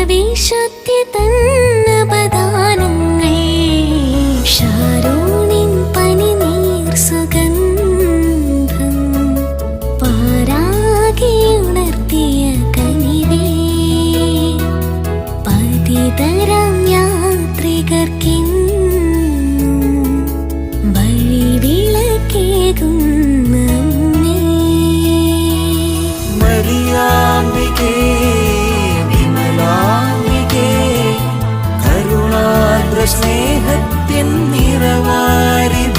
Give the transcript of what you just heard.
വിശുദ്ധി തന്നപദാനങ്ങൾ ഷാരോണിൻ പനിനീർ സുഗന്ധം പാരാകെ ഉണർത്തിയ കനിവേ പതിതരാം യാത്രികർക്കെന്നും വഴിവിളക്കേകുന്ന അമ്മേ. മരിയാംബികേ വിമലാംബികേ കരുണാദ്ര സ്നേഹത്തിൻ നിറവാരിധി